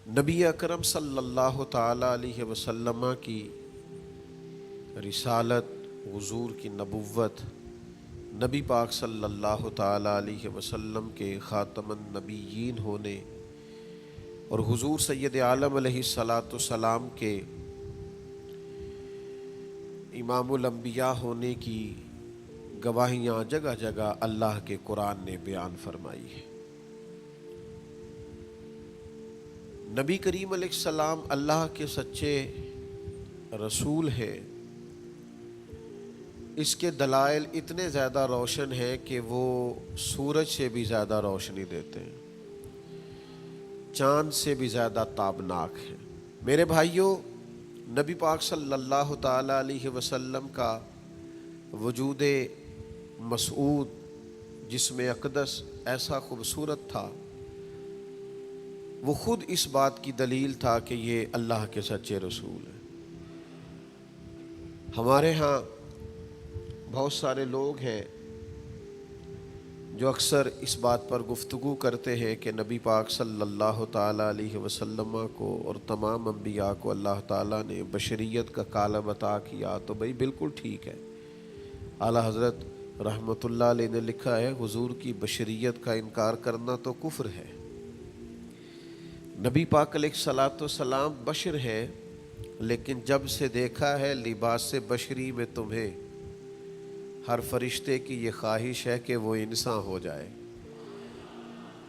نبی اکرم صلی اللہ تعالیٰ علیہ وسلم کی رسالت، حضور کی نبوت، نبی پاک صلی اللہ تعالیٰ علیہ وسلم کے خاتم النبیین ہونے اور حضور سید عالم علیہ الصلاۃ والسلام کے امام الانبیاء ہونے کی گواہیاں جگہ جگہ اللہ کے قرآن نے بیان فرمائی ہے۔ نبی کریم علیہ السلام اللہ کے سچے رسول ہیں، اس کے دلائل اتنے زیادہ روشن ہیں کہ وہ سورج سے بھی زیادہ روشنی دیتے ہیں، چاند سے بھی زیادہ تابناک ہیں۔ میرے بھائیوں، نبی پاک صلی اللہ تعالیٰ علیہ وسلم کا وجود مسعود جسم اقدس ایسا خوبصورت تھا، وہ خود اس بات کی دلیل تھا کہ یہ اللہ کے سچے رسول ہیں۔ ہمارے ہاں بہت سارے لوگ ہیں جو اکثر اس بات پر گفتگو کرتے ہیں کہ نبی پاک صلی اللہ تعالیٰ علیہ وسلم کو اور تمام انبیاء کو اللہ تعالیٰ نے بشریت کا کالم عطا کیا، تو بھئی بالکل ٹھیک ہے۔ اعلیٰ حضرت رحمۃ اللہ علیہ نے لکھا ہے، حضور کی بشریت کا انکار کرنا تو کفر ہے۔ نبی پاک علیہ الصلاۃ والسلام بشر ہیں، لیکن جب سے دیکھا ہے لباس بشری میں تمہیں، ہر فرشتے کی یہ خواہش ہے کہ وہ انسان ہو جائے۔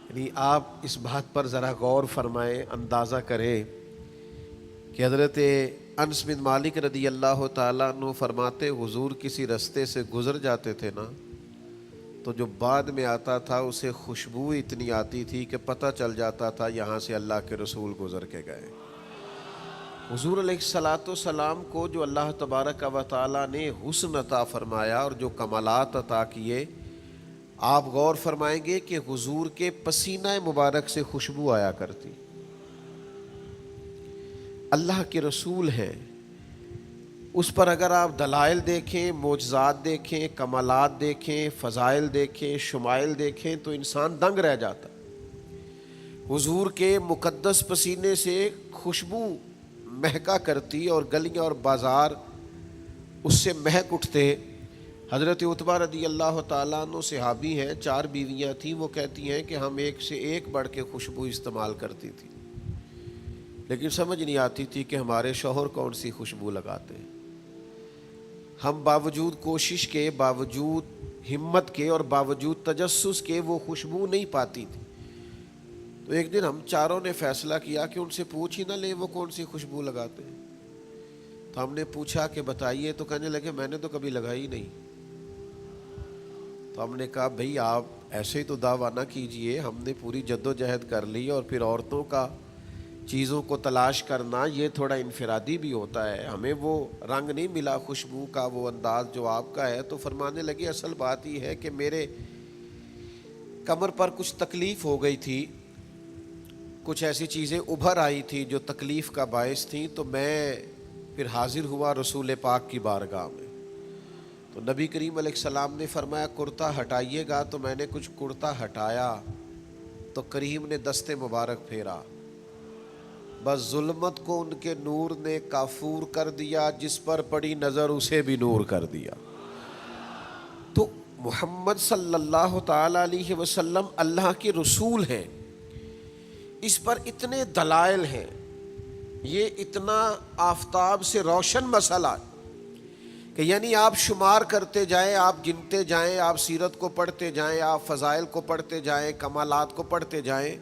یعنی آپ اس بات پر ذرا غور فرمائیں، اندازہ کریں کہ حضرت انس بن مالک رضی اللہ تعالیٰ عنہ فرماتے، حضور کسی رستے سے گزر جاتے تھے نا، تو جو بعد میں آتا تھا اسے خوشبو اتنی آتی تھی کہ پتہ چل جاتا تھا یہاں سے اللہ کے رسول گزر کے گئے۔ حضور علیہ الصلاۃ والسلام کو جو اللہ تبارک و تعالیٰ نے حسن عطا فرمایا اور جو کمالات عطا کیے، آپ غور فرمائیں گے کہ حضور کے پسینہ مبارک سے خوشبو آیا کرتی۔ اللہ کے رسول ہیں، اس پر اگر آپ دلائل دیکھیں، معجزات دیکھیں، کمالات دیکھیں، فضائل دیکھیں، شمائل دیکھیں تو انسان دنگ رہ جاتا۔ حضور کے مقدس پسینے سے خوشبو مہکا کرتی اور گلیاں اور بازار اس سے مہک اٹھتے۔ حضرت عتبہ رضی اللہ تعالیٰ عنہ صحابی ہیں، 4 بیویاں تھیں، وہ کہتی ہیں کہ ہم ایک سے ایک بڑھ کے خوشبو استعمال کرتی تھی، لیکن سمجھ نہیں آتی تھی کہ ہمارے شوہر کون سی خوشبو لگاتے ہیں۔ ہم باوجود کوشش کے، باوجود ہمت کے اور باوجود تجسس کے وہ خوشبو نہیں پاتی تھی۔ تو ایک دن ہم چاروں نے فیصلہ کیا کہ ان سے پوچھ ہی نہ لیں وہ کون سی خوشبو لگاتے ہیں۔ تو ہم نے پوچھا کہ بتائیے، تو کہنے لگے میں نے تو کبھی لگائی نہیں۔ تو ہم نے کہا بھئی آپ ایسے ہی تو دعویٰ نہ کیجئے، ہم نے پوری جد و جہد کر لی، اور پھر عورتوں کا چیزوں کو تلاش کرنا یہ تھوڑا انفرادی بھی ہوتا ہے، ہمیں وہ رنگ نہیں ملا خوشبو کا، وہ انداز جو آپ کا ہے۔ تو فرمانے لگے اصل بات یہ ہے کہ میرے کمر پر کچھ تکلیف ہو گئی تھی، کچھ ایسی چیزیں ابھر آئی تھی جو تکلیف کا باعث تھیں، تو میں پھر حاضر ہوا رسول پاک کی بارگاہ میں۔ تو نبی کریم علیہ السلام نے فرمایا کرتا ہٹائیے گا، تو میں نے کچھ کرتا ہٹایا تو کریم نے دست مبارک پھیرا، بس ظلمت کو ان کے نور نے کافور کر دیا، جس پر پڑی نظر اسے بھی نور کر دیا۔ تو محمد صلی اللہ تعالی علیہ وسلم اللہ کے رسول ہیں، اس پر اتنے دلائل ہیں، یہ اتنا آفتاب سے روشن مسئلہ کہ یعنی آپ شمار کرتے جائیں، آپ گنتے جائیں، آپ سیرت کو پڑھتے جائیں، آپ فضائل کو پڑھتے جائیں، کمالات کو پڑھتے جائیں،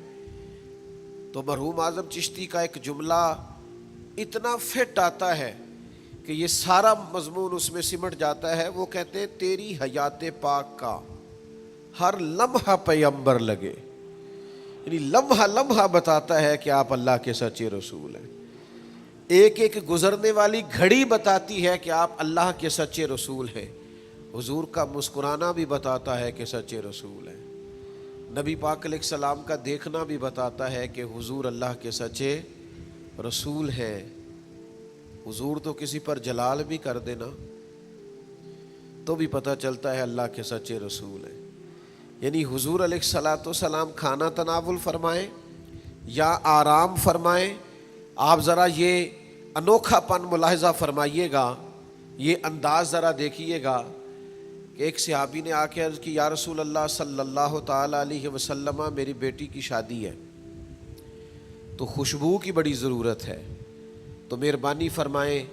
تو مرحوم اعظم چشتی کا ایک جملہ اتنا فٹ آتا ہے کہ یہ سارا مضمون اس میں سمٹ جاتا ہے۔ وہ کہتے ہیں تیری حیات پاک کا ہر لمحہ پیغمبر لگے، یعنی لمحہ لمحہ بتاتا ہے کہ آپ اللہ کے سچے رسول ہیں۔ ایک ایک گزرنے والی گھڑی بتاتی ہے کہ آپ اللہ کے سچے رسول ہیں۔ حضور کا مسکرانا بھی بتاتا ہے کہ سچے رسول ہیں۔ نبی پاک علیہ السلام کا دیکھنا بھی بتاتا ہے کہ حضور اللہ کے سچے رسول ہیں۔ حضور تو کسی پر جلال بھی کر دینا تو بھی پتہ چلتا ہے اللہ کے سچے رسول ہیں۔ یعنی حضور علیہ الصلاۃ والسلام کھانا تناول فرمائیں، یا آرام فرمائیں. آپ ذرا یہ انوکھا پن ملاحظہ فرمائیے گا، یہ انداز ذرا دیکھیے گا کہ ایک صحابی نے آ کے عرض کی یا رسول اللہ صلی اللہ تعالی علیہ وسلم میری بیٹی کی شادی ہے تو خوشبو کی بڑی ضرورت ہے، تو مہربانی فرمائیں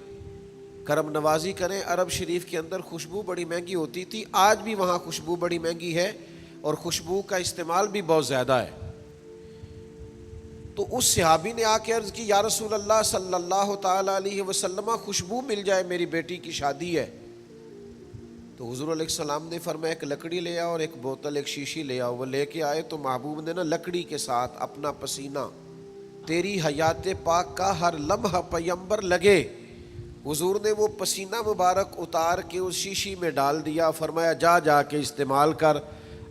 کرم نوازی کریں. عرب شریف کے اندر خوشبو بڑی مہنگی ہوتی تھی، آج بھی وہاں خوشبو بڑی مہنگی ہے اور خوشبو کا استعمال بھی بہت زیادہ ہے. تو اس صحابی نے آ کے عرض کی یا رسول اللہ صلی اللہ تعالی علیہ وسلم خوشبو مل جائے، میری بیٹی کی شادی ہے. تو حضور علیہ السلام نے فرمایا ایک لکڑی لے آؤ اور ایک بوتل ایک شیشی لے آؤ. وہ لے کے آئے تو محبوب نے نا لکڑی کے ساتھ اپنا پسینہ تیری حیات پاک کا ہر لمحہ پیمبر لگے، حضور نے وہ پسینہ مبارک اتار کے اس شیشی میں ڈال دیا. فرمایا جا جا کے استعمال کر،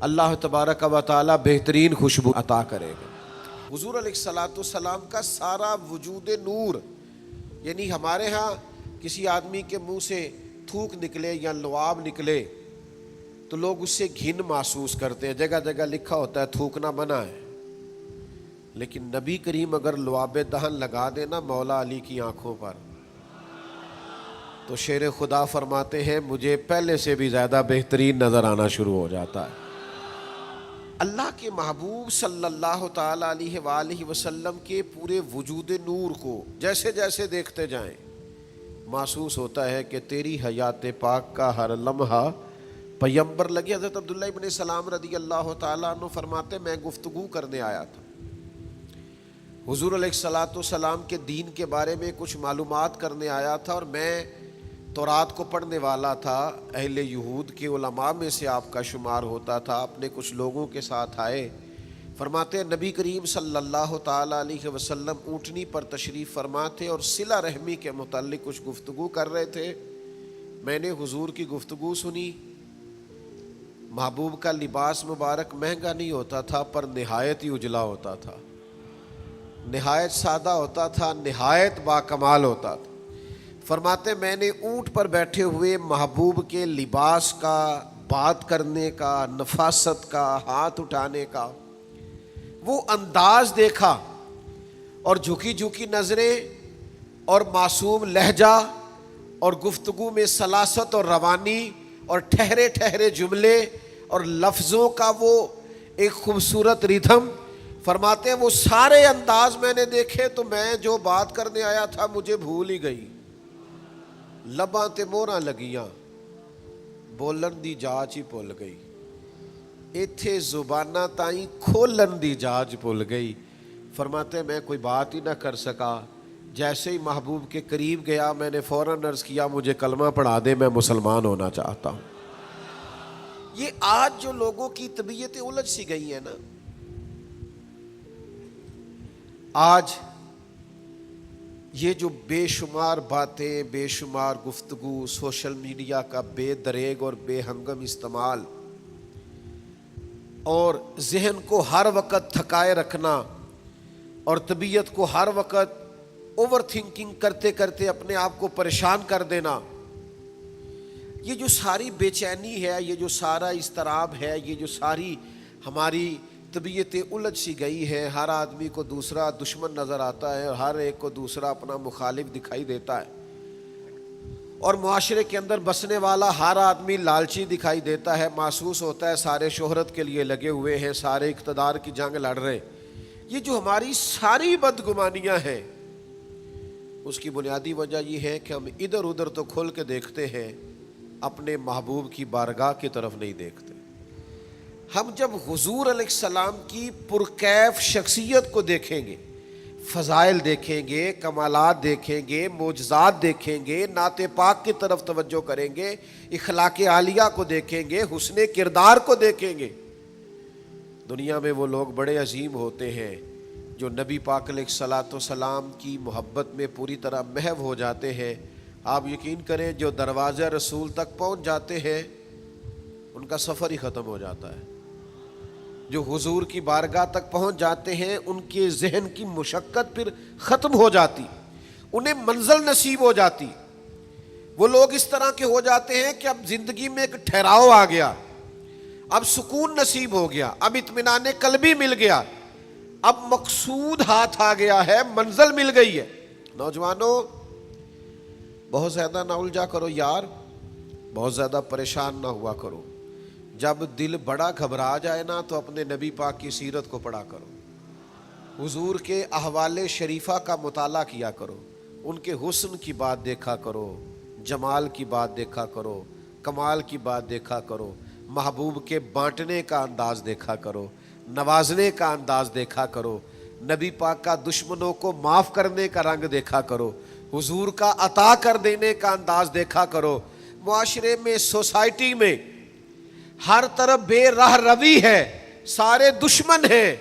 اللہ تبارک و تعالی بہترین خوشبو عطا کرے گا. حضور علیہ السلام کا سارا وجود نور، یعنی ہمارے ہاں کسی آدمی کے منہ سے تھوک نکلے یا لعاب نکلے تو لوگ اس سے گھن محسوس کرتے ہیں، جگہ جگہ لکھا ہوتا ہے تھوکنا منع ہے. لیکن نبی کریم اگر لعاب دہن لگا دینا مولا علی کی آنکھوں پر تو شیر خدا فرماتے ہیں مجھے پہلے سے بھی زیادہ بہترین نظر آنا شروع ہو جاتا ہے. اللہ کے محبوب صلی اللہ تعالی علیہ وآلہ وسلم کے پورے وجود نور کو جیسے جیسے دیکھتے جائیں محسوس ہوتا ہے کہ تیری حیات پاک کا ہر لمحہ پیمبر لگے. حضرت عبداللہ ابن سلام رضی اللہ تعالیٰ عنہ فرماتے میں گفتگو کرنے آیا تھا، حضور علیہ السلام کے دین کے بارے میں کچھ معلومات کرنے آیا تھا، اور میں تورات کو پڑھنے والا تھا، اہل یہود کے علماء میں سے آپ کا شمار ہوتا تھا. اپنے کچھ لوگوں کے ساتھ آئے، فرماتے ہیں نبی کریم صلی اللہ تعالی علیہ وسلم اونٹنی پر تشریف فرما تھے اور صلہ رحمی کے متعلق کچھ گفتگو کر رہے تھے. میں نے حضور کی گفتگو سنی. محبوب کا لباس مبارک مہنگا نہیں ہوتا تھا پر نہایت ہی اجلا ہوتا تھا، نہایت سادہ ہوتا تھا، نہایت باکمال ہوتا تھا. فرماتے میں نے اونٹ پر بیٹھے ہوئے محبوب کے لباس کا، بات کرنے کا، نفاست کا، ہاتھ اٹھانے کا وہ انداز دیکھا، اور جھکی جھکی نظریں اور معصوم لہجہ اور گفتگو میں سلاست اور روانی اور ٹھہرے ٹھہرے جملے اور لفظوں کا وہ ایک خوبصورت ریدھم. فرماتے ہیں وہ سارے انداز میں نے دیکھے تو میں جو بات کرنے آیا تھا مجھے بھول ہی گئی. لباں تے موراں لگیاں بولن دی جاچ ہی بھول گئی، ایتھے زباناں تائیں کھولن دی جاچ بھول گئی. فرماتے ہیں میں کوئی بات ہی نہ کر سکا. جیسے ہی محبوب کے قریب گیا میں نے فوراً عرض کیا مجھے کلمہ پڑھا دے، میں مسلمان ہونا چاہتا ہوں. یہ آج جو لوگوں کی طبیعتیں الجھ سی گئی ہیں نا، آج یہ جو بے شمار باتیں، بے شمار گفتگو، سوشل میڈیا کا بے دریغ اور بے ہنگم استعمال اور ذہن کو ہر وقت تھکائے رکھنا اور طبیعت کو ہر وقت اوور تھنکنگ کرتے کرتے اپنے آپ کو پریشان کر دینا، یہ جو ساری بے چینی ہے، یہ جو سارا اضطراب ہے، یہ جو ساری ہماری طبیعتیں الجھ سی گئی ہیں. ہر آدمی کو دوسرا دشمن نظر آتا ہے اور ہر ایک کو دوسرا اپنا مخالف دکھائی دیتا ہے، اور معاشرے کے اندر بسنے والا ہر آدمی لالچی دکھائی دیتا ہے. محسوس ہوتا ہے سارے شہرت کے لیے لگے ہوئے ہیں، سارے اقتدار کی جنگ لڑ رہے. یہ جو ہماری ساری بدگمانیاں ہیں اس کی بنیادی وجہ یہ ہے کہ ہم ادھر ادھر تو کھل کے دیکھتے ہیں، اپنے محبوب کی بارگاہ کی طرف نہیں دیکھتے. ہم جب حضور علیہ السلام کی پرکیف شخصیت کو دیکھیں گے، فضائل دیکھیں گے، کمالات دیکھیں گے، معجزات دیکھیں گے، نعت پاک کی طرف توجہ کریں گے، اخلاق عالیہ کو دیکھیں گے، حسن کردار کو دیکھیں گے. دنیا میں وہ لوگ بڑے عظیم ہوتے ہیں جو نبی پاک علیہ الصلوۃ والسلام کی محبت میں پوری طرح محو ہو جاتے ہیں. آپ یقین کریں جو دروازہ رسول تک پہنچ جاتے ہیں ان کا سفر ہی ختم ہو جاتا ہے. جو حضور کی بارگاہ تک پہنچ جاتے ہیں ان کے ذہن کی مشقت پھر ختم ہو جاتی، انہیں منزل نصیب ہو جاتی. وہ لوگ اس طرح کے ہو جاتے ہیں کہ اب زندگی میں ایک ٹھہراؤ آ گیا، اب سکون نصیب ہو گیا، اب اطمینان قلبی مل گیا. اب مقصود ہاتھ آ گیا ہے، منزل مل گئی ہے۔ نوجوانوں بہت زیادہ نہ الجھا کرو یار، بہت زیادہ پریشان نہ ہوا کرو۔ جب دل بڑا گھبرا جائے نا تو اپنے نبی پاک کی سیرت کو پڑھا کرو، حضور کے احوال شریفہ کا مطالعہ کیا کرو، ان کے حسن کی بات دیکھا کرو، جمال کی بات دیکھا کرو، کمال کی بات دیکھا کرو، محبوب کے بانٹنے کا انداز دیکھا کرو، نوازنے کا انداز دیکھا کرو، نبی پاک کا دشمنوں کو معاف کرنے کا رنگ دیکھا کرو، حضور کا عطا کر دینے کا انداز دیکھا کرو۔ معاشرے میں، سوسائٹی میں ہر طرف بے راہ روی ہے، سارے دشمن ہیں،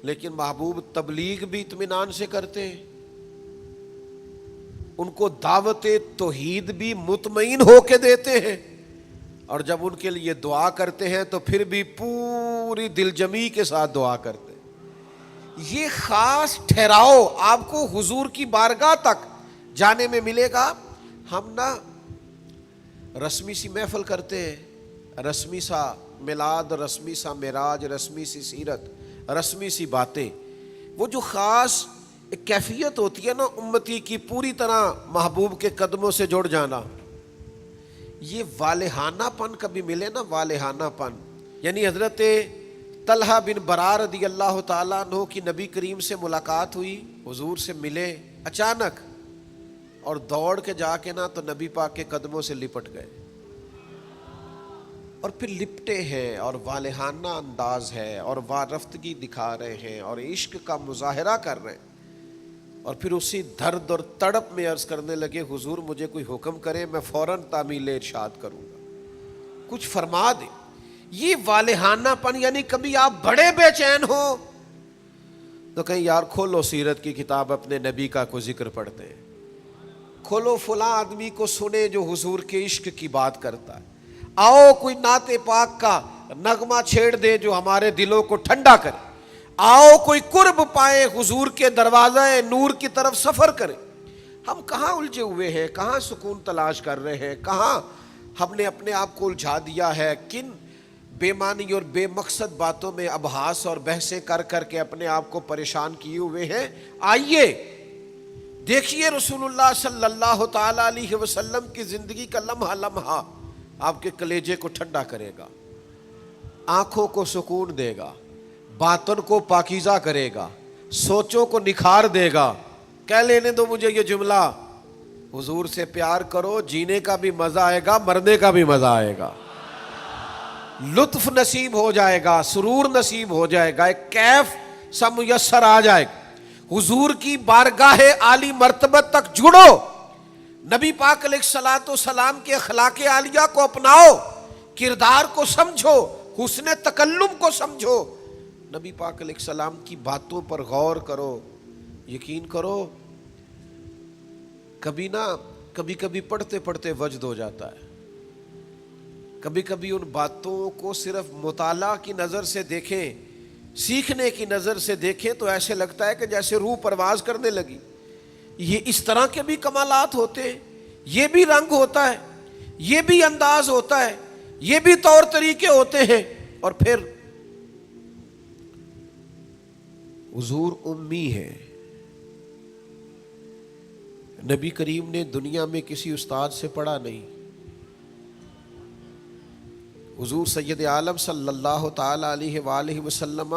لیکن محبوب تبلیغ بھی اطمینان سے کرتے ہیں، ان کو دعوت توحید بھی مطمئن ہو کے دیتے ہیں، اور جب ان کے لیے دعا کرتے ہیں تو پھر بھی پوری دل جمی کے ساتھ دعا کرتے ہیں۔ یہ خاص ٹھہراؤ آپ کو حضور کی بارگاہ تک جانے میں ملے گا۔ ہم نا رسمی سی محفل کرتے ہیں، رسمی سا میلاد، رسمی سا معراج، رسمی سی سیرت، رسمی سی باتیں، وہ جو خاص ایک کیفیت ہوتی ہے نا امتی کی پوری طرح محبوب کے قدموں سے جڑ جانا، یہ والہانہ پن کبھی ملے نا، والہانہ پن، یعنی حضرت طلحہ بن برا رضی اللہ تعالیٰ عنہ کی نبی کریم سے ملاقات ہوئی، حضور سے ملے اچانک، اور دوڑ کے جا کے نا تو نبی پاک کے قدموں سے لپٹ گئے، اور پھر لپٹے ہیں، اور والہانہ انداز ہے، اور وارفتگی دکھا رہے ہیں، اور عشق کا مظاہرہ کر رہے ہیں، اور پھر اسی درد اور تڑپ میں عرض کرنے لگے حضور مجھے کوئی حکم کرے، میں فوراً تعمیل ارشاد کروں گا، کچھ فرما دیں۔ یہ والہانہ پن، یعنی کبھی آپ بڑے بے چین ہو تو کہیں یار کھولو سیرت کی کتاب، اپنے نبی کا کوئی ذکر پڑھتے ہیں، کھولو فلاں آدمی کو سنے جو حضور کے عشق کی بات کرتا ہے، آؤ کوئی نعت پاک کا نغمہ چھیڑ دے جو ہمارے دلوں کو ٹھنڈا کرے، آؤ کوئی قرب پائے حضور کے دروازہ نور کی طرف سفر کرے۔ ہم کہاں الجھے ہوئے ہیں، کہاں سکون تلاش کر رہے ہیں، کہاں ہم نے اپنے آپ کو الجھا دیا ہے، کن بے معنی اور بے مقصد باتوں میں ابحاث اور بحثیں کر کر کے اپنے آپ کو پریشان کیے ہوئے ہیں۔ آئیے دیکھیے رسول اللہ صلی اللہ تعالی علیہ وسلم کی زندگی کا لمحہ لمحہ آپ کے کلیجے کو ٹھنڈا کرے گا، آنکھوں کو سکون دے گا، باطن کو پاکیزہ کرے گا، سوچوں کو نکھار دے گا۔ کہہ لینے دو مجھے یہ جملہ، حضور سے پیار کرو، جینے کا بھی مزہ آئے گا، مرنے کا بھی مزہ آئے گا، لطف نصیب ہو جائے گا، سرور نصیب ہو جائے گا، ایک کیف سا میسر آ جائے گا۔ حضور کی بارگاہ عالی مرتبت تک جڑو، نبی پاک علیہ الصلوۃ والسلام کے اخلاق عالیہ کو اپناؤ، کردار کو سمجھو، حسن تکلم کو سمجھو، نبی پاک علیہ السلام کی باتوں پر غور کرو۔ یقین کرو کبھی نہ کبھی پڑھتے پڑھتے وجد ہو جاتا ہے، کبھی کبھی ان باتوں کو صرف مطالعہ کی نظر سے دیکھیں، سیکھنے کی نظر سے دیکھیں تو ایسے لگتا ہے کہ جیسے روح پرواز کرنے لگی۔ یہ اس طرح کے بھی کمالات ہوتے ہیں، یہ بھی رنگ ہوتا ہے، یہ بھی انداز ہوتا ہے، یہ بھی طور طریقے ہوتے ہیں۔ اور پھر حضور امی ہے، نبی کریم نے دنیا میں کسی استاد سے پڑھا نہیں، حضور سید عالم صلی اللہ تعالی علیہ وآلہ وسلم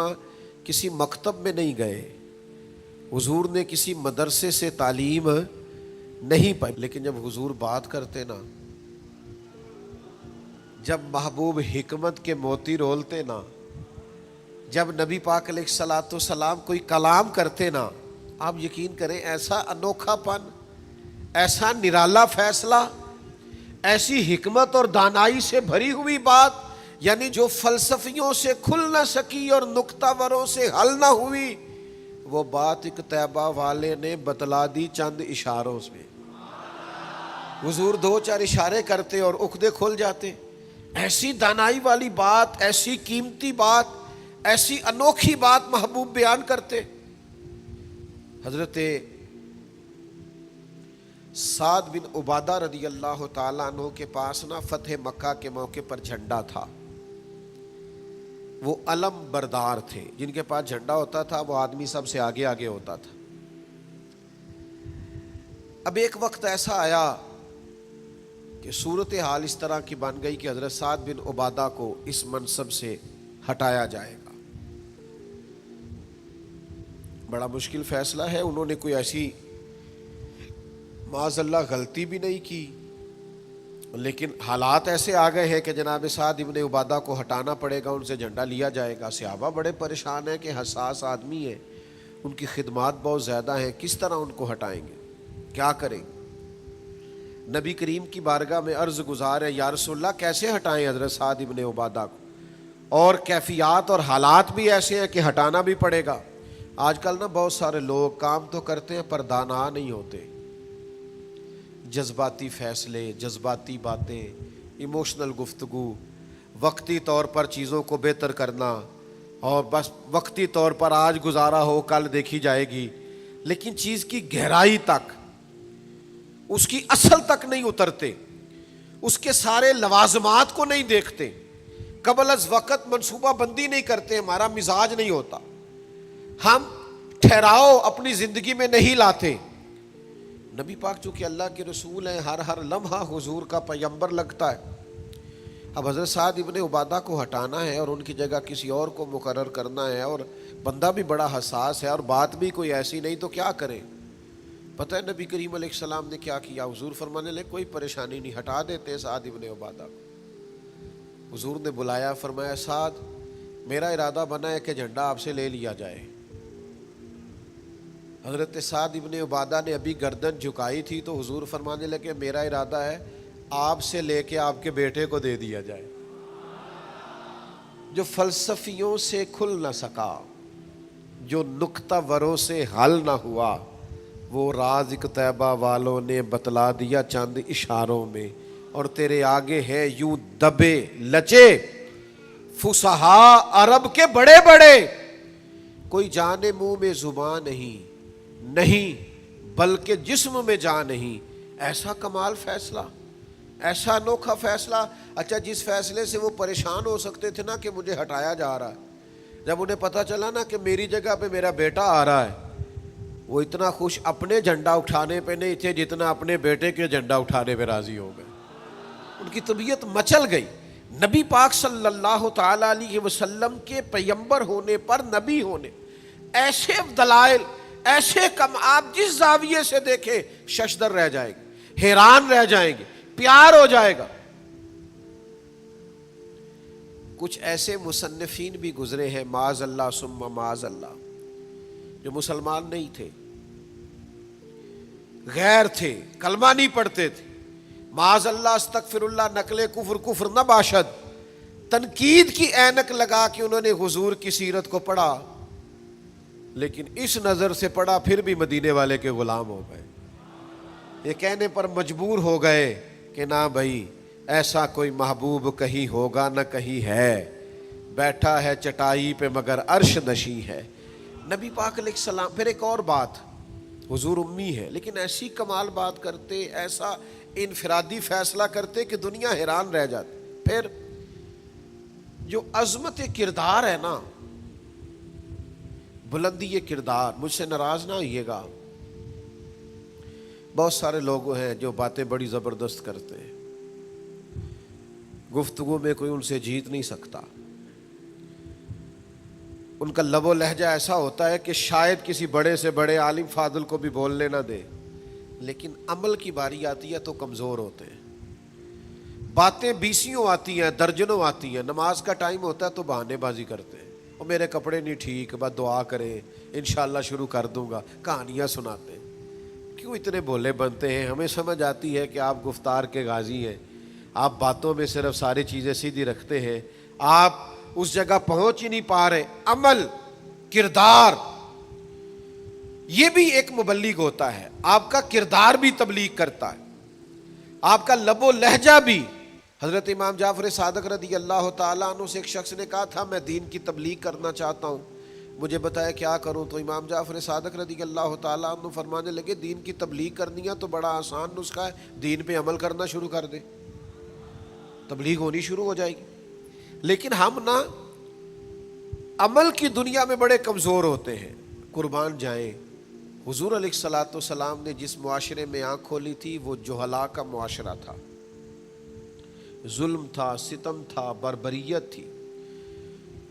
کسی مکتب میں نہیں گئے، حضور نے کسی مدرسے سے تعلیم نہیں پائی، لیکن جب حضور بات کرتے نا، جب محبوب حکمت کے موتی رولتے نا، جب نبی پاک علیہ الصلوۃ والسلام کوئی کلام کرتے نا، آپ یقین کریں ایسا انوکھا پن، ایسا نرالا فیصلہ، ایسی حکمت اور دانائی سے بھری ہوئی بات، یعنی جو فلسفیوں سے کھل نہ سکی اور نکتہ وروں سے حل نہ ہوئی، وہ بات ایک طیبہ والے نے بتلا دی چند اشاروں میں۔ حضور دو چار اشارے کرتے اور عقدے کھل جاتے۔ ایسی دانائی والی بات، ایسی قیمتی بات، ایسی انوکھی بات محبوب بیان کرتے۔ حضرت سعد بن عبادہ رضی اللہ تعالیٰ عنہ کے پاس نا فتح مکہ کے موقع پر جھنڈا تھا۔ وہ علم بردار تھے، جن کے پاس جھنڈا ہوتا تھا وہ آدمی سب سے آگے آگے ہوتا تھا۔ اب ایک وقت ایسا آیا کہ صورتحال اس طرح کی بن گئی کہ حضرت سعد بن عبادہ کو اس منصب سے ہٹایا جائے گا۔ بڑا مشکل فیصلہ ہے، انہوں نے کوئی ایسی معاذ اللہ غلطی بھی نہیں کی، لیکن حالات ایسے آ گئے ہیں کہ جناب سعد ابن عبادہ کو ہٹانا پڑے گا، ان سے جھنڈا لیا جائے گا۔ صحابہ بڑے پریشان ہیں کہ حساس آدمی ہے، ان کی خدمات بہت زیادہ ہیں، کس طرح ان کو ہٹائیں گے، کیا کریں گے؟ نبی کریم کی بارگاہ میں عرض گزار ہے، یا رسول اللہ کیسے ہٹائیں حضرت سعد ابن عبادہ کو؟ اور کیفیات اور حالات بھی ایسے ہیں کہ ہٹانا بھی پڑے گا۔ آج کل نا بہت سارے لوگ کام تو کرتے ہیں پر دانا نہیں ہوتے، جذباتی فیصلے، جذباتی باتیں، ایموشنل گفتگو، وقتی طور پر چیزوں کو بہتر کرنا، اور بس وقتی طور پر آج گزارا ہو کل دیکھی جائے گی، لیکن چیز کی گہرائی تک، اس کی اصل تک نہیں اترتے، اس کے سارے لوازمات کو نہیں دیکھتے، قبل از وقت منصوبہ بندی نہیں کرتے، ہمارا مزاج نہیں ہوتا، ہم ٹھہراؤ اپنی زندگی میں نہیں لاتے۔ نبی پاک چونکہ اللہ کے رسول ہیں، ہر لمحہ حضور کا پیغمبر لگتا ہے۔ اب حضرت سعد ابن عبادہ کو ہٹانا ہے اور ان کی جگہ کسی اور کو مقرر کرنا ہے، اور بندہ بھی بڑا حساس ہے اور بات بھی کوئی ایسی نہیں، تو کیا کریں؟ پتہ ہے نبی کریم علیہ السلام نے کیا کیا؟ حضور فرمانے لگے کوئی پریشانی نہیں، ہٹا دیتے سعد ابن عبادہ کو۔ حضور نے بلایا، فرمایا سعد میرا ارادہ بنا ہے کہ جھنڈا آپ سے لے لیا جائے۔ حضرت سعد ابن عبادہ نے ابھی گردن جھکائی تھی تو حضور فرمانے لگے میرا ارادہ ہے آپ سے لے کے آپ کے بیٹے کو دے دیا جائے۔ جو فلسفیوں سے کھل نہ سکا، جو نکتہ وروں سے حل نہ ہوا، وہ راز طیبہ والوں نے بتلا دیا چند اشاروں میں، اور تیرے آگے ہے یوں دبے لچے فصحا عرب کے بڑے بڑے، کوئی جانے منہ میں زبان نہیں بلکہ جسم میں جان نہیں۔ ایسا کمال فیصلہ، ایسا انوکھا فیصلہ۔ اچھا جس فیصلے سے وہ پریشان ہو سکتے تھے نا کہ مجھے ہٹایا جا رہا ہے، جب انہیں پتہ چلا نا کہ میری جگہ پہ میرا بیٹا آ رہا ہے، وہ اتنا خوش اپنے جھنڈا اٹھانے پہ نہیں تھے جتنا اپنے بیٹے کے جھنڈا اٹھانے پہ راضی ہو گئے۔ ان کی طبیعت مچل گئی۔ نبی پاک صلی اللہ تعالی علیہ وسلم کے پیغمبر ہونے پر، نبی ہونے، ایسے دلائل، ایسے کم، آپ جس زاویے سے دیکھیں ششدر رہ جائے گے، حیران رہ جائیں گے، پیار ہو جائے گا۔ کچھ ایسے مصنفین بھی گزرے ہیں معاذ اللہ ثم معاذ اللہ، جو مسلمان نہیں تھے، غیر تھے، کلمہ نہیں پڑھتے تھے، معاذ اللہ استغفر اللہ، نقل کفر نہ باشد، تنقید کی اینک لگا کے انہوں نے حضور کی سیرت کو پڑھا، لیکن اس نظر سے پڑھا پھر بھی مدینے والے کے غلام ہو گئے۔ یہ کہنے پر مجبور ہو گئے کہ نہ بھائی ایسا کوئی محبوب کہیں ہوگا نہ کہیں ہے، بیٹھا ہے چٹائی پہ مگر عرش نشیں ہے۔ نبی پاک علیہ السلام، پھر ایک اور بات، حضور امی ہے لیکن ایسی کمال بات کرتے، ایسا انفرادی فیصلہ کرتے کہ دنیا حیران رہ جاتی۔ پھر جو عظمت کردار ہے نا، بلندی یہ کردار، مجھ سے ناراض نہ ہوئیے گا، بہت سارے لوگ ہیں جو باتیں بڑی زبردست کرتے ہیں، گفتگو میں کوئی ان سے جیت نہیں سکتا، ان کا لب و لہجہ ایسا ہوتا ہے کہ شاید کسی بڑے سے بڑے عالم فاضل کو بھی بولنے نہ دے، لیکن عمل کی باری آتی ہے تو کمزور ہوتے ہیں، باتیں بیسیوں آتی ہیں، درجنوں آتی ہیں، نماز کا ٹائم ہوتا ہے تو بہانے بازی کرتے ہیں، وہ میرے کپڑے نہیں ٹھیک، بس دعا کریں انشاءاللہ شروع کر دوں گا، کہانیاں سناتے ہیں۔ کیوں اتنے بھولے بنتے ہیں؟ ہمیں سمجھ آتی ہے کہ آپ گفتار کے غازی ہیں، آپ باتوں میں صرف ساری چیزیں سیدھی رکھتے ہیں، آپ اس جگہ پہنچ ہی نہیں پا رہے۔ عمل، کردار، یہ بھی ایک مبلغ ہوتا ہے، آپ کا کردار بھی تبلیغ کرتا ہے، آپ کا لب و لہجہ بھی۔ حضرت امام جعفر صادق رضی اللہ تعالیٰ عنہ سے ایک شخص نے کہا تھا میں دین کی تبلیغ کرنا چاہتا ہوں، مجھے بتایا کیا کروں؟ تو امام جعفر صادق رضی اللہ تعالیٰ عنہ فرمانے لگے دین کی تبلیغ کرنی ہے تو بڑا آسان نسخہ ہے، دین پہ عمل کرنا شروع کر دے، تبلیغ ہونی شروع ہو جائے گی۔ لیکن ہم نا عمل کی دنیا میں بڑے کمزور ہوتے ہیں، قربان جائیں۔ حضور علیہ الصلوۃ والسلام نے جس معاشرے میں آنکھ کھولی تھی وہ جہلاء کا معاشرہ تھا، ظلم تھا، ستم تھا، بربریت تھی۔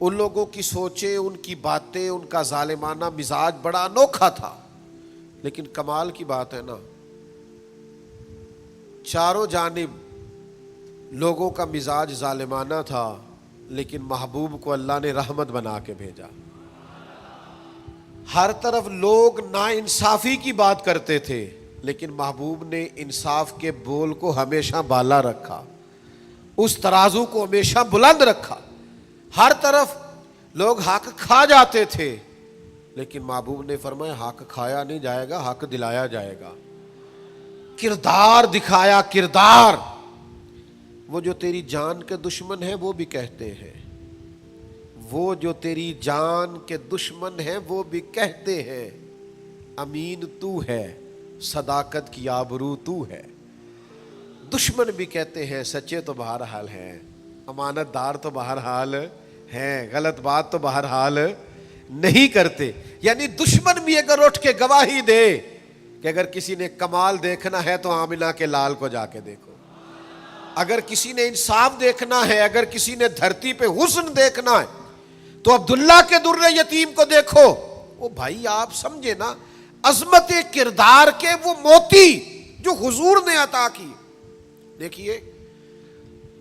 ان لوگوں کی سوچیں، ان کی باتیں، ان کا ظالمانہ مزاج بڑا انوکھا تھا، لیکن کمال کی بات ہے نا، چاروں جانب لوگوں کا مزاج ظالمانہ تھا، لیکن محبوب کو اللہ نے رحمت بنا کے بھیجا۔ ہر طرف لوگ ناانصافی کی بات کرتے تھے، لیکن محبوب نے انصاف کے بول کو ہمیشہ بالا رکھا، اس ترازو کو ہمیشہ بلند رکھا۔ ہر طرف لوگ حق کھا جاتے تھے، لیکن محبوب نے فرمایا حق کھایا نہیں جائے گا، حق دلایا جائے گا۔ کردار دکھایا، کردار۔ وہ جو تیری جان کے دشمن ہیں وہ بھی کہتے ہیں، وہ جو تیری جان کے دشمن ہیں وہ بھی کہتے ہیں امین تو ہے، صداقت کی آبرو تو ہے۔ دشمن بھی کہتے ہیں سچے تو بہرحال ہیں، امانت دار تو بہرحال ہیں، غلط بات تو بہرحال نہیں کرتے۔ یعنی دشمن بھی اگر اٹھ کے گواہی دے کہ اگر کسی نے کمال دیکھنا ہے تو آمنہ کے لال کو جا کے دیکھو، اگر کسی نے انصاف دیکھنا ہے، اگر کسی نے دھرتی پہ حسن دیکھنا ہے تو عبداللہ کے در یتیم کو دیکھو۔ وہ بھائی آپ سمجھے نا، عظمت کردار کے وہ موتی جو حضور نے عطا کی۔ دیکھیے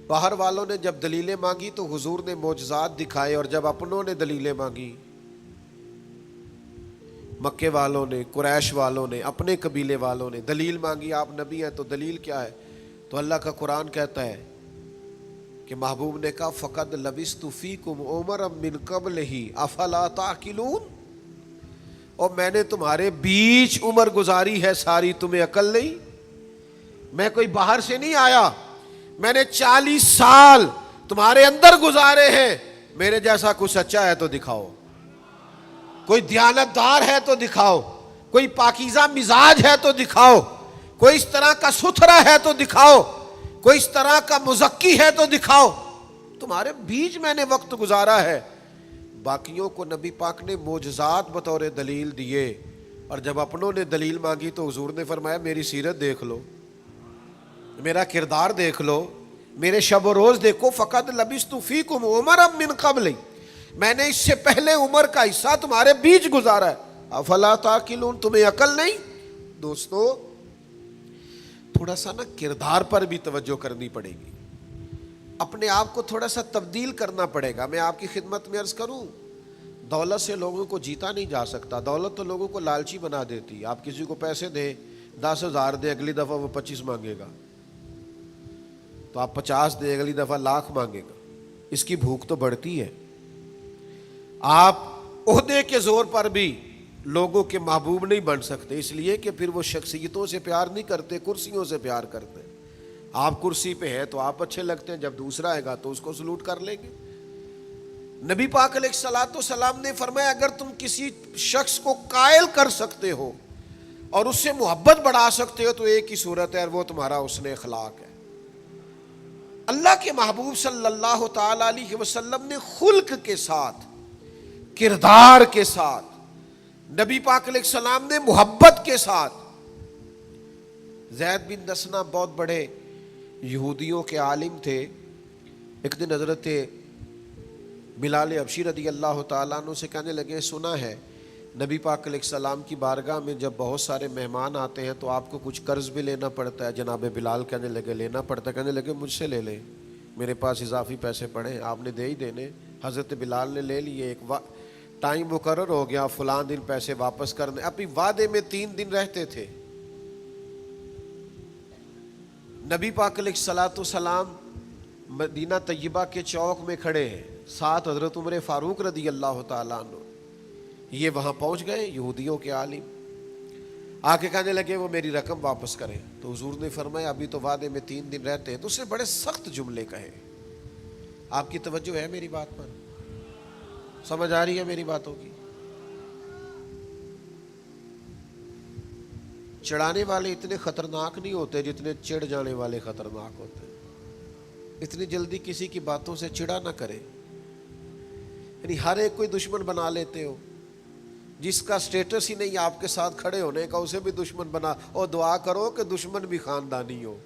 باہر والوں نے جب دلیلیں مانگی تو حضور نے معجزات دکھائے، اور جب اپنوں نے دلیلیں مانگی، مکے والوں نے، قریش والوں نے، اپنے قبیلے والوں نے دلیل مانگی، آپ نبی ہیں تو دلیل کیا ہے؟ تو اللہ کا قرآن کہتا ہے کہ محبوب نے کہا فَقَدْ لَبِثْتُ فِيكُمْ عُمَرًا مِّن قَبْلِهِ أَفَلَا تَعْقِلُونَ، اور میں نے تمہارے بیچ عمر گزاری ہے ساری، تمہیں عقل نہیں؟ میں کوئی باہر سے نہیں آیا، میں نے 40 سال تمہارے اندر گزارے ہیں۔ میرے جیسا کوئی سچا ہے تو دکھاؤ، کوئی دیانت دار ہے تو دکھاؤ، کوئی پاکیزہ مزاج ہے تو دکھاؤ، کوئی اس طرح کا ستھرا ہے تو دکھاؤ، کوئی اس طرح کا مزکی ہے تو دکھاؤ۔ تمہارے بیچ میں نے وقت گزارا ہے۔ باقیوں کو نبی پاک نے معجزات بطور دلیل دیے، اور جب اپنوں نے دلیل مانگی تو حضور نے فرمایا میری سیرت دیکھ لو، میرا کردار دیکھ لو، میرے شب و روز دیکھو۔ فقط لبثت فیکم عمرا من قبل، میں نے اس سے پہلے عمر کا حصہ تمہارے بیچ گزارا ہے۔ افلا تعقلون، تمہیں عقل نہیں؟ دوستو تھوڑا سا نا کردار پر بھی توجہ کرنی پڑے گی، اپنے آپ کو تھوڑا سا تبدیل کرنا پڑے گا۔ میں آپ کی خدمت میں عرض کروں، دولت سے لوگوں کو جیتا نہیں جا سکتا، دولت تو لوگوں کو لالچی بنا دیتی۔ آپ کسی کو پیسے دیں، 10,000 دیں، اگلی دفعہ وہ 25 مانگے گا، تو آپ 50 دیں، اگلی دفعہ 1,00,000 مانگے گا۔ اس کی بھوک تو بڑھتی ہے۔ آپ عہدے کے زور پر بھی لوگوں کے محبوب نہیں بن سکتے، اس لیے کہ پھر وہ شخصیتوں سے پیار نہیں کرتے، کرسیوں سے پیار کرتے۔ آپ کرسی پہ ہے تو آپ اچھے لگتے ہیں، جب دوسرا آئے گا تو اس کو سلوٹ کر لیں گے۔ نبی پاک علیہ الصلوۃ والسلام نے فرمایا اگر تم کسی شخص کو قائل کر سکتے ہو اور اس سے محبت بڑھا سکتے ہو تو ایک ہی صورت ہے، اور وہ تمہارا حسن اخلاق ہے۔ اللہ کے محبوب صلی اللہ تعالی علیہ وسلم نے خلق کے ساتھ، کردار کے ساتھ، نبی پاک علیہ السلام نے محبت کے ساتھ، زید بن دسنہ بہت بڑے یہودیوں کے عالم تھے۔ ایک دن حضرت بلال حبشی رضی اللہ تعالیٰ عنہ سے کہنے لگے سنا ہے نبی پاک علیہ السلام کی بارگاہ میں جب بہت سارے مہمان آتے ہیں تو آپ کو کچھ قرض بھی لینا پڑتا ہے۔ جناب بلال کہنے لگے لینا پڑتا ہے؟ کہنے لگے مجھ سے لے لیں، میرے پاس اضافی پیسے پڑے ہیں، آپ نے دے ہی دینے۔ حضرت بلال نے لے لیے، ایک ٹائم مقرر ہو گیا، فلاں دن پیسے واپس کرنے۔ ابھی وعدے میں 3 دن رہتے تھے۔ نبی پاک علیہ الصلوۃ والسلام مدینہ طیبہ کے چوک میں کھڑے ہیں، ساتھ حضرت عمر فاروق رضی اللہ تعالیٰ عنہ۔ یہ وہاں پہنچ گئے یہودیوں کے عالم، آ کے کہنے لگے وہ میری رقم واپس کریں۔ تو حضور نے فرمایا ابھی تو وعدے میں 3 دن رہتے ہیں، تو اس سے بڑے سخت جملے کہے۔ آپ کی توجہ ہے میری بات پر؟ سمجھ آ رہی ہے میری باتوں کی؟ چڑھانے والے اتنے خطرناک نہیں ہوتے جتنے چڑھ جانے والے خطرناک ہوتے ہیں۔ اتنی جلدی کسی کی باتوں سے چڑھا نہ کرے، یعنی ہر ایک کوئی دشمن بنا لیتے ہو، جس کا سٹیٹس ہی نہیں آپ کے ساتھ کھڑے ہونے کا اسے بھی دشمن بنا، اور دعا کرو کہ دشمن بھی خاندانی ہو۔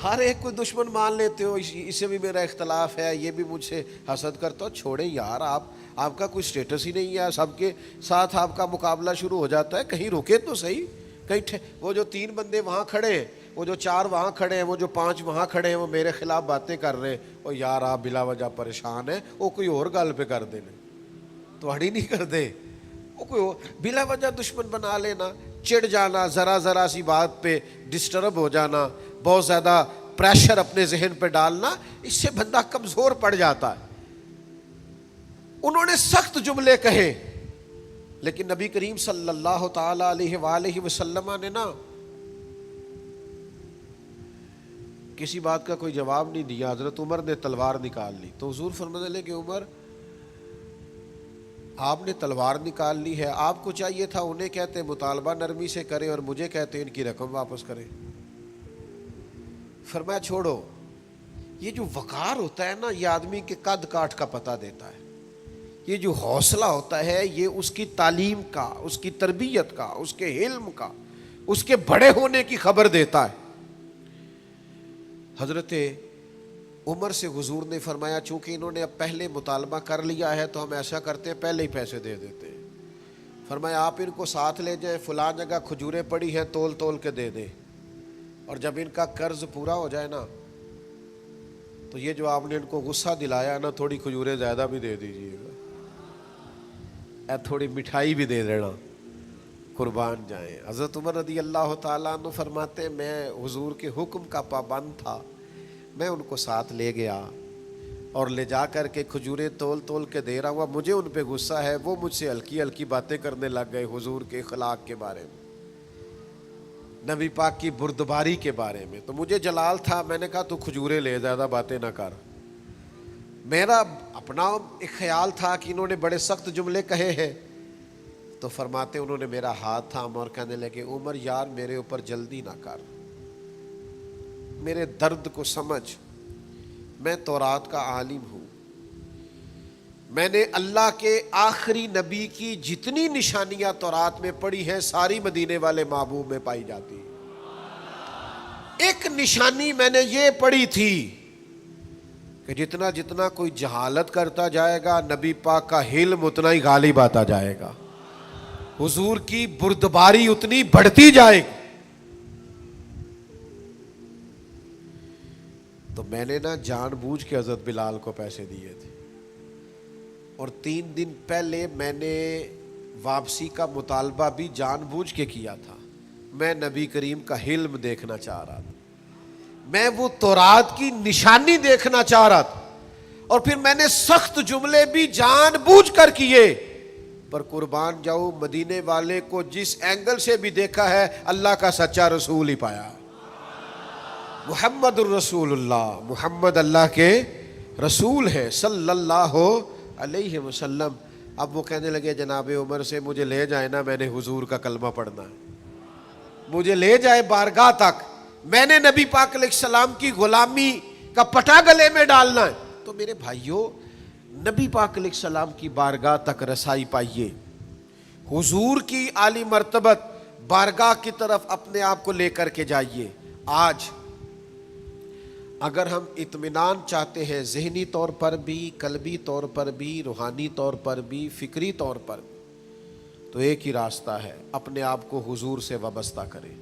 ہر ایک کوئی دشمن مان لیتے ہو، اسے بھی میرا اختلاف ہے، یہ بھی مجھ سے حسد کرتا ہو۔ چھوڑیں یار، آپ کا کوئی سٹیٹس ہی نہیں ہے، سب کے ساتھ آپ کا مقابلہ شروع ہو جاتا ہے، کہیں رکے تو صحیح، کہیں وہ جو 3 بندے وہاں کھڑے ہیں، وہ جو 4 وہاں کھڑے ہیں، وہ جو 5 وہاں کھڑے ہیں، وہ میرے خلاف باتیں کر رہے ہیں، اور یار آپ بلا وجہ پریشان ہیں، وہ کوئی اور گل پہ کر دینے تو ہڑی نہیں کر دے، وہ کوئی اور بلا وجہ دشمن بنا لینا، چڑ جانا، ذرا سی بات پہ ڈسٹرب ہو جانا، بہت زیادہ پریشر اپنے ذہن پہ ڈالنا، اس سے بندہ کمزور پڑ جاتا ہے۔ انہوں نے سخت جملے کہے، لیکن نبی کریم صلی اللہ تعالی علیہ وآلہ وسلم نے نا کسی بات کا کوئی جواب نہیں دیا۔ حضرت عمر نے تلوار نکال لی تو حضور فرمانے لگے کہ عمر آپ نے تلوار نکال لی ہے، آپ کو چاہیے تھا انہیں کہتے مطالبہ نرمی سے کریں اور مجھے کہتے ان کی رقم واپس کریں۔ فرمایا چھوڑو، یہ جو وقار ہوتا ہے نا، یہ آدمی کے قد کاٹ کا پتہ دیتا ہے، یہ جو حوصلہ ہوتا ہے یہ اس کی تعلیم کا، اس کی تربیت کا، اس کے علم کا، اس کے بڑے ہونے کی خبر دیتا ہے۔ حضرت عمر سے حضور نے فرمایا چونکہ انہوں نے اب پہلے مطالبہ کر لیا ہے تو ہم ایسا کرتے ہیں پہلے ہی پیسے دے دیتے ہیں۔ فرمایا آپ ان کو ساتھ لے جائیں، فلاں جگہ کھجوریں پڑی ہیں، تول کے دے دیں، اور جب ان کا قرض پورا ہو جائے نا تو یہ جو آپ نے ان کو غصہ دلایا نا، تھوڑی کھجوریں زیادہ بھی دے دیجیے گا، تھوڑی مٹھائی بھی دے دینا، قربان جائیں۔ حضرت عمر رضی اللہ تعالیٰ عنہ فرماتے ہیں میں حضور کے حکم کا پابند تھا، میں ان کو ساتھ لے گیا اور لے جا کر کے کھجوریں تول کے دے رہا ہوا، مجھے ان پہ غصہ ہے، وہ مجھ سے ہلکی باتیں کرنے لگ گئے حضور کے اخلاق کے بارے میں، نبی پاک کی بردباری کے بارے میں۔ تو مجھے جلال تھا، میں نے کہا تو کھجوریں لے، زیادہ باتیں نہ کر۔ میرا اپنا ایک خیال تھا کہ انہوں نے بڑے سخت جملے کہے ہیں، تو فرماتے انہوں نے میرا ہاتھ تھاما اور کہنے لگے عمر یار میرے اوپر جلدی نہ کر، میرے درد کو سمجھ، میں تورات کا عالم ہوں، میں نے اللہ کے آخری نبی کی جتنی نشانیاں تورات میں پڑھی ہیں ساری مدینے والے محبوب میں پائی جاتی ہیں۔ ایک نشانی میں نے یہ پڑھی تھی کہ جتنا کوئی جہالت کرتا جائے گا نبی پاک کا علم اتنا ہی غالب آتا جائے گا، حضور کی بردباری اتنی بڑھتی جائے گی۔ تو میں نے نا جان بوجھ کے حضرت بلال کو پیسے دیے تھے، اور 3 دن پہلے میں نے واپسی کا مطالبہ بھی جان بوجھ کے کیا تھا، میں نبی کریم کا علم دیکھنا چاہ رہا تھا، میں وہ تورات کی نشانی دیکھنا چاہ رہا تھا، اور پھر میں نے سخت جملے بھی جان بوجھ کر کیے، پر قربان جاؤ مدینے والے کو جس اینگل سے بھی دیکھا ہے اللہ کا سچا رسول ہی پایا، محمد الرسول اللہ، محمد اللہ کے رسول ہے صلی اللہ علیہ وسلم۔ اب وہ کہنے لگے جناب عمر سے مجھے لے جائے نا، میں نے حضور کا کلمہ پڑھنا ہے، مجھے لے جائے بارگاہ تک، میں نے نبی پاک علیہ السلام کی غلامی کا پٹا گلے میں ڈالنا ہے۔ تو میرے بھائیوں نبی پاک علیہ السلام کی بارگاہ تک رسائی پائیے، حضور کی عالی مرتبت بارگاہ کی طرف اپنے آپ کو لے کر کے جائیے۔ آج اگر ہم اطمینان چاہتے ہیں ذہنی طور پر بھی، قلبی طور پر بھی، روحانی طور پر بھی، فکری طور پر بھی، تو ایک ہی راستہ ہے، اپنے آپ کو حضور سے وابستہ کریں۔